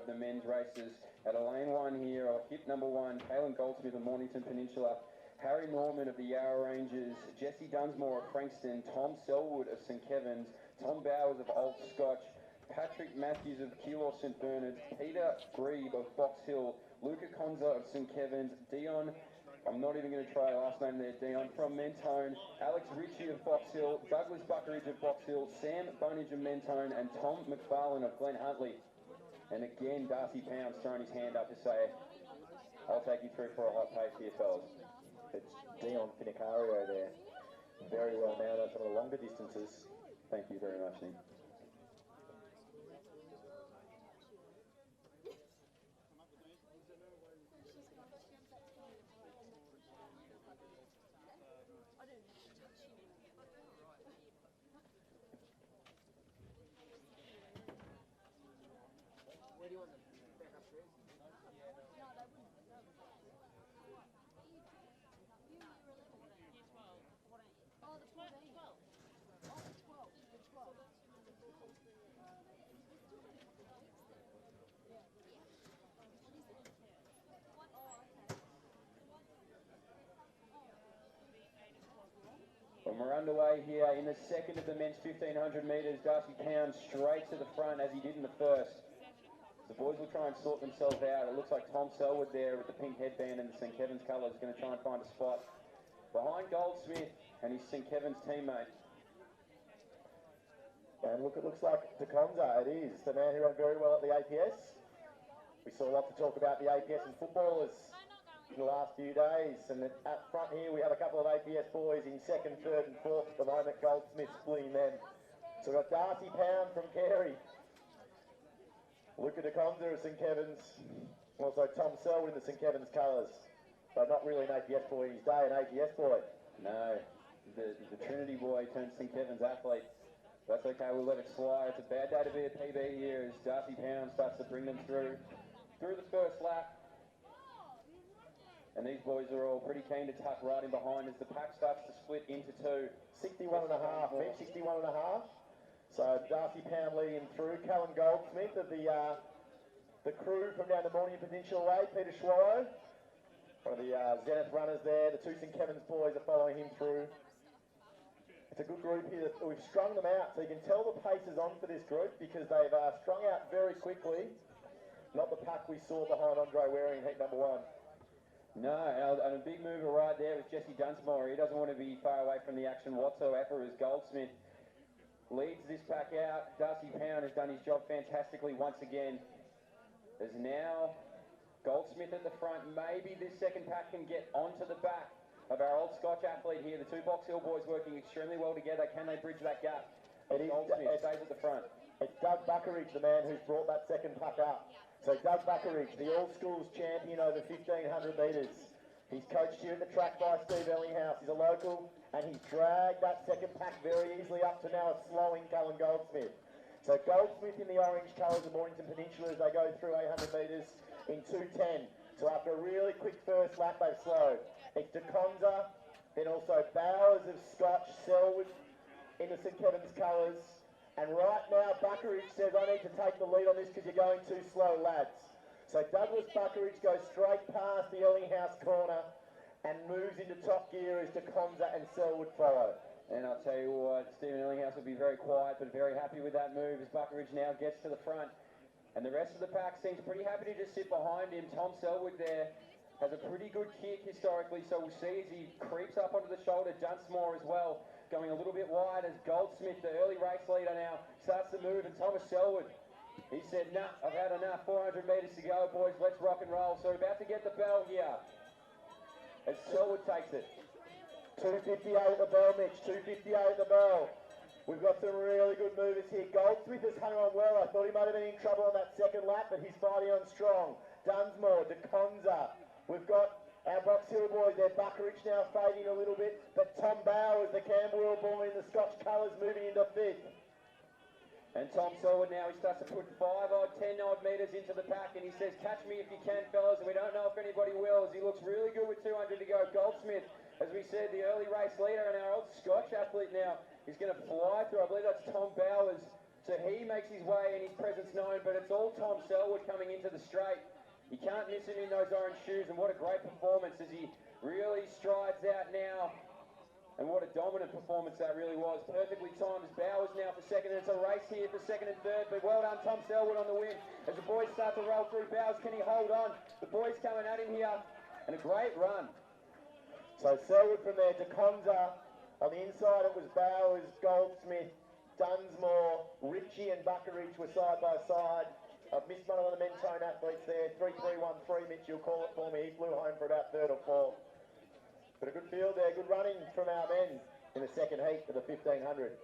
of the men's races. At a lane 1 here, hip number 1, Caelan Goldsmith of Mornington Peninsula, Harry Norman of the Yarra Rangers, Jesse Dunsmore of Frankston, Tom Selwood of St Kevin's, Tom Bowers of Old Scotch, Patrick Matthews of Keilor St Bernard's, Peter Grebe of Box Hill, Luca Conza of St Kevin's, Dion, I'm not even going to try last name there, Dion, from Mentone, Alex Ritchie of Box Hill, Douglas Buckeridge of Box Hill, Sam Bonage of Mentone, and Tom McFarlane of Glen Huntley. And again, Darcy Pound's thrown his hand up to say, I'll take you through for a hot pace here, fellas. It's Dion Finicario there. Very well now on some of the longer distances. Thank you very much, Nick. Where do you want them? Back upstairs? And we're underway here in the second of the men's 1500 metres. Darcy Pound straight to the front as he did in the first. The boys will try and sort themselves out. It looks like Tom Selwood there with the pink headband and the St Kevin's colours is going to try and find a spot behind Goldsmith and his St Kevin's teammate. And look, it looks like DeConza, it is, the man who ran very well at the APS. We saw lots of talk about the APS and footballers in the last few days. And at front here, we have a couple of APS boys in second, third and fourth at the moment. Goldsmith splitting them. So we've got Darcy Pound from Carey. Luca DeConza of St Kevin's. Also Tom Selwood in the St Kevin's colours. But not really an APS boy in his day, an APS boy. No, the Trinity boy turned St Kevin's athlete. That's okay, we'll let it slide. It's a bad day to be a PB here as Darcy Pound starts to bring them through the first lap. And these boys are all pretty keen to tuck right in behind as the pack starts to split into two. 61 and a half, bench 61 and a half. So Darcy Pound leading him through. Caelan Goldsmith of the crew from down the Mornington Peninsula way, Peter Schwarro. One of the Zenith runners there. The two St Kevin's boys are following him through. It's a good group here. We've strung them out, so you can tell the pace is on for this group because they've strung out very quickly. Not the pack we saw behind Andre Waring, heat number 1. No, and a big mover right there with Jesse Dunsmore. He doesn't want to be far away from the action whatsoever as Goldsmith leads this pack out. Darcy Pound has done his job fantastically once again. There's now Goldsmith at the front. Maybe this second pack can get onto the back of our Old Scotch athlete here. The two Box Hill boys working extremely well together. Can they bridge that gap? Goldsmith stays at the front. It's Doug Buckeridge, the man who's brought that second pack up. So Doug Buckeridge, the All Schools champion over 1500 metres. He's coached here at the track by Steve Ellinghouse. He's a local and he's dragged that second pack very easily up to now a slowing Caelan Goldsmith. So Goldsmith in the orange colours of Mornington Peninsula as they go through 800 metres in 2:10. So after a really quick first lap, they've slowed. It's DeConza, then also Bowers of Scotch, Selwood in the St Kevin's colours. And right now, Buckeridge says, I need to take the lead on this because you're going too slow, lads. So Douglas Buckeridge goes straight past the Ellinghouse corner and moves into top gear as DeConza and Selwood follow. And I'll tell you what, Stephen Ellinghouse will be very quiet but very happy with that move as Buckeridge now gets to the front. And the rest of the pack seems pretty happy to just sit behind him. Tom Selwood there has a pretty good kick historically, so we'll see as he creeps up onto the shoulder. Dunsmore as well, going a little bit wide as Goldsmith, the early race leader now, starts to move, and Thomas Selwood, he said, nah, I've had enough, 400 metres to go, boys, let's rock and roll. So we're about to get the bell here as Selwood takes it. 2:58 at the bell, Mitch, 2:58 at the bell. We've got some really good movers here. Goldsmith has hung on well. I thought he might have been in trouble on that second lap, but he's fighting on strong. Dunsmore, DeConza. We've got our Box Hill boys there. Buckeridge now fading a little bit, but Tom Bowers, the Camberwell boy in the Scotch colours, moving into 5th. And Tom Selwood now, he starts to put 10 odd metres into the pack, and he says, catch me if you can, fellas, and we don't know if anybody will, as he looks really good with 200 to go. Goldsmith, as we said, the early race leader, and our old Scotch athlete now, he's going to fly through. I believe that's Tom Bowers, So he makes his way and his presence known, but it's all Tom Selwood coming into the straight. You can't miss him in those orange shoes, and what a great performance as he really strides out now. And what a dominant performance that really was. Perfectly timed as Bowers now for second, and it's a race here for second and third, but well done Tom Selwood on the win. As the boys start to roll through, Bowers, can he hold on? The boys coming at him here, and a great run. So Selwood from there to Conza. On the inside it was Bowers, Goldsmith, Dunsmore, Ritchie and Buckeridge were side by side. I've missed one of the Mentone athletes there. 3-3-1-3, Mitch, you'll call it for me. He flew home for about third or fourth. But a good field there, good running from our men in the second heat for the 1500.